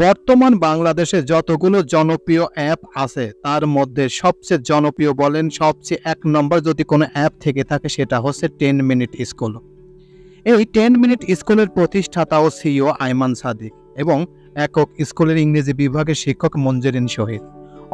বর্তমান বাংলাদেশে যতগুলো জনপ্রিয় অ্যাপ আছে তার মধ্যে সবচেয়ে জনপ্রিয় বলেন সবচেয়ে এক নম্বর যদি কোনো অ্যাপ থেকে থাকে সেটা হচ্ছে 10 মিনিট স্কুল। এই 10 মিনিট স্কুলের প্রতিষ্ঠাতা ও সিইও আইমান সাদিক এবং একক স্কুলের ইংরেজি বিভাগের শিক্ষক মঞ্জেরিন শহীদ।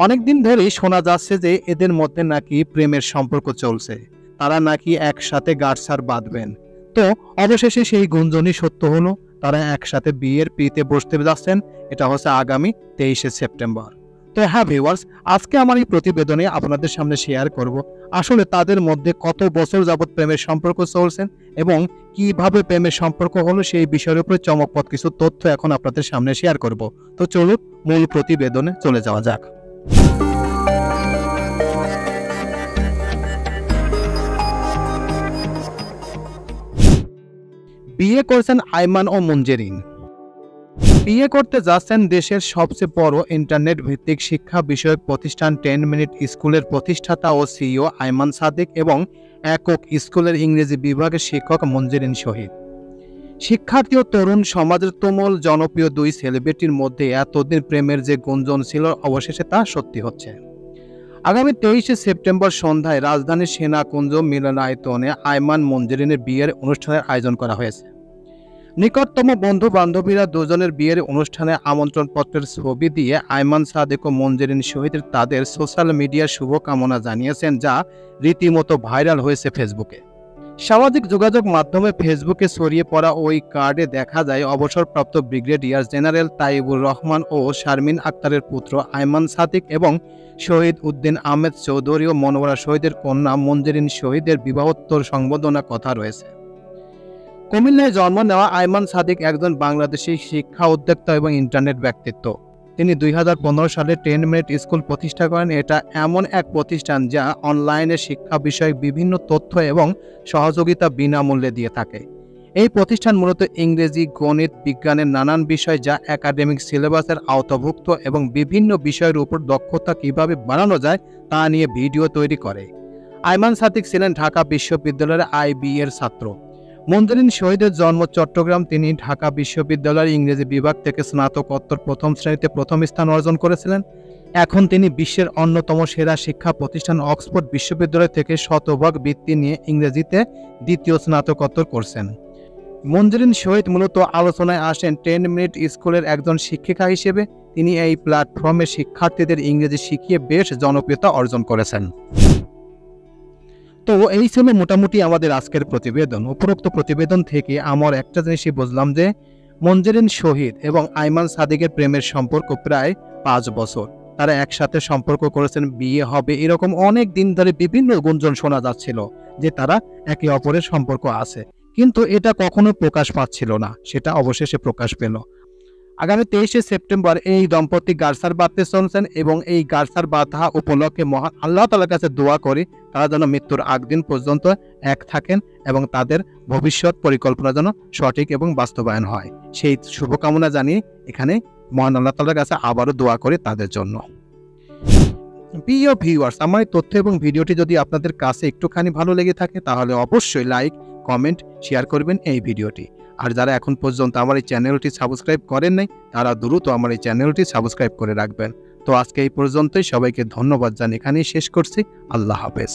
অনেকদিন ধরেই শোনা যাচ্ছে যে এদের মধ্যে নাকি প্রেমের সম্পর্ক চলছে, তারা নাকি একসাথে গাঁটছড়া বাঁধবেন। তো অবশেষে সেই গুঞ্জনই সত্য হলো, তারা একসাথে বিয়ের পিড়িতে বসতে যাচ্ছেন। এটা হচ্ছে আগামী 23শে সেপ্টেম্বর। তো হ্যাঁ ভিউয়ার্স, আজকে আমার এই প্রতিবেদনে আপনাদের সামনে শেয়ার করব আসলে তাদের মধ্যে কত বছর যাবৎ প্রেমের সম্পর্ক চলছে এবং কিভাবে প্রেমের সম্পর্ক হলো সেই বিষয়ের উপরে চমকপ্রদ কিছু তথ্য এখন আপনাদের সামনে শেয়ার করব। তো চলুন মূল প্রতিবেদনে চলে যাওয়া যাক। বিয়ে করছেন আইমান ও মঞ্জেরিন। বিয়ে করতে যাচ্ছেন দেশের সবচেয়ে বড় ইন্টারনেট ভিত্তিক শিক্ষা বিষয়ক প্রতিষ্ঠান 10 মিনিট স্কুলের প্রতিষ্ঠাতা ও সিইও আইমান সাদিক এবং একক স্কুলের ইংরেজি বিভাগের শিক্ষক মঞ্জেরিন শহীদ। শিক্ষার্থী ও তরুণ সমাজের তুমুল জনপ্রিয় দুই সেলিব্রিটির মধ্যে এতদিন প্রেমের যে গুঞ্জন ছিল অবশেষে তা সত্যি হচ্ছে। আগামী 23শে সেপ্টেম্বর সন্ধ্যায় রাজধানীর সেনাকুঞ্জ মিলনায়তনে আইমান মঞ্জেরিনের বিয়ের অনুষ্ঠানের আয়োজন করা হয়েছে। নিকটতম বন্ধু বান্ধবীরা দুজনের বিয়ের অনুষ্ঠানে আমন্ত্রণপত্রের ছবি দিয়ে আইমান সাদিক ও মঞ্জেরিন শহীদের তাদের সোশ্যাল মিডিয়ার শুভকামনা জানিয়েছেন, যা রীতিমতো ভাইরাল হয়েছে ফেসবুকে। সামাজিক যোগাযোগ মাধ্যমে ফেসবুকে ছড়িয়ে পড়া ওই কার্ডে দেখা যায় অবসরপ্রাপ্ত ব্রিগেডিয়ার জেনারেল তাইবুর রহমান ও শারমিন আক্তারের পুত্র আইমান সাদিক এবং শহীদ উদ্দিন আহমেদ চৌধুরী ও মনোয়ারা শহীদের কন্যা মঞ্জেরিন শহীদের বিবাহোত্তর সংবর্ধনা কথা রয়েছে। কুমিল্লায় জন্ম নেওয়া আইমান সাদিক একজন বাংলাদেশি শিক্ষা উদ্যোক্তা এবং ইন্টারনেট ব্যক্তিত্ব। তিনি 2015 সালে 10 মিনিট স্কুল প্রতিষ্ঠা করেন। এটা এমন এক প্রতিষ্ঠান যা অনলাইনে শিক্ষা বিষয়ক বিভিন্ন তথ্য এবং সহযোগিতা বিনামূল্যে দিয়ে থাকে। এই প্রতিষ্ঠান মূলত ইংরেজি, গণিত, বিজ্ঞানের নানান বিষয় যা একাডেমিক সিলেবাসের আওতাভুক্ত এবং বিভিন্ন বিষয়ের উপর দক্ষতা কিভাবে বাড়ানো যায় তা নিয়ে ভিডিও তৈরি করে। আইমান সাদিক ছিলেন ঢাকা বিশ্ববিদ্যালয়ের আইবি এর ছাত্র। মঞ্জেরিন শহীদের জন্ম চট্টগ্রাম। তিনি ঢাকা বিশ্ববিদ্যালয়ের ইংরেজি বিভাগ থেকে স্নাতকোত্তর প্রথম শ্রেণীতে প্রথম স্থান অর্জন করেছিলেন। এখন তিনি বিশ্বের অন্যতম সেরা শিক্ষা প্রতিষ্ঠান অক্সফোর্ড বিশ্ববিদ্যালয় থেকে শতভাগ বৃত্তি নিয়ে ইংরেজিতে দ্বিতীয় স্নাতকোত্তর করছেন। মঞ্জেরিন শহীদ মূলত আলোচনায় আসেন 10 মিনিট স্কুলের একজন শিক্ষিকা হিসেবে। তিনি এই প্ল্যাটফর্মে শিক্ষার্থীদের ইংরেজি শিখিয়ে বেশ জনপ্রিয়তা অর্জন করেছেন। তো এই ছিল মোটামুটি আমাদের আজকের প্রতিবেদন। উপরোক্ত প্রতিবেদন থেকে আমার একটা জিনিসই বুঝলাম যে মঞ্জেরিন শহীদ এবং আইমান সাদিকের প্রেমের সম্পর্ক প্রায় 5 বছর। তারা একসাথে সম্পর্ক করেছেন, বিয়ে হবে এরকম অনেক দিন ধরে বিভিন্ন গুঞ্জন শোনা যাচ্ছিল যে তারা একে অপরের সম্পর্ক আছে, কিন্তু এটা কখনো প্রকাশ পাচ্ছিল না। সেটা অবশেষে প্রকাশ পেল। আগামী 23শে সেপ্টেম্বর এই দম্পতি গাঁটছড়া বাঁধতে চলছেন এবং এই গাঁটছড়া বাঁধা উপলক্ষে মহান আল্লাহ তাআলার কাছে দোয়া করি তারা যেন মৃত্যুর আগ দিন পর্যন্ত এক থাকেন এবং তাদের ভবিষ্যৎ পরিকল্পনা যেন সঠিক এবং বাস্তবায়ন হয়, সেই শুভকামনা জানিয়ে এখানে মহান আল্লাহ তাআলার কাছে আবারও দোয়া করি তাদের জন্য। প্রিয় ভিউয়ার্স, আমার এই তথ্য এবং ভিডিওটি যদি আপনাদের কাছে একটুখানি ভালো লেগে থাকে তাহলে অবশ্যই লাইক, কমেন্ট, শেয়ার করবেন এই ভিডিওটি। আর যারা এখন পর্যন্ত আমার এই চ্যানেলটি সাবস্ক্রাইব করেন নাই তারা দ্রুত আমার এই চ্যানেলটি সাবস্ক্রাইব করে রাখবেন। তো আজকে এই পর্যন্তই, সবাইকে ধন্যবাদ জানিয়ে এখানেই শেষ করছি। আল্লাহ হাফেজ।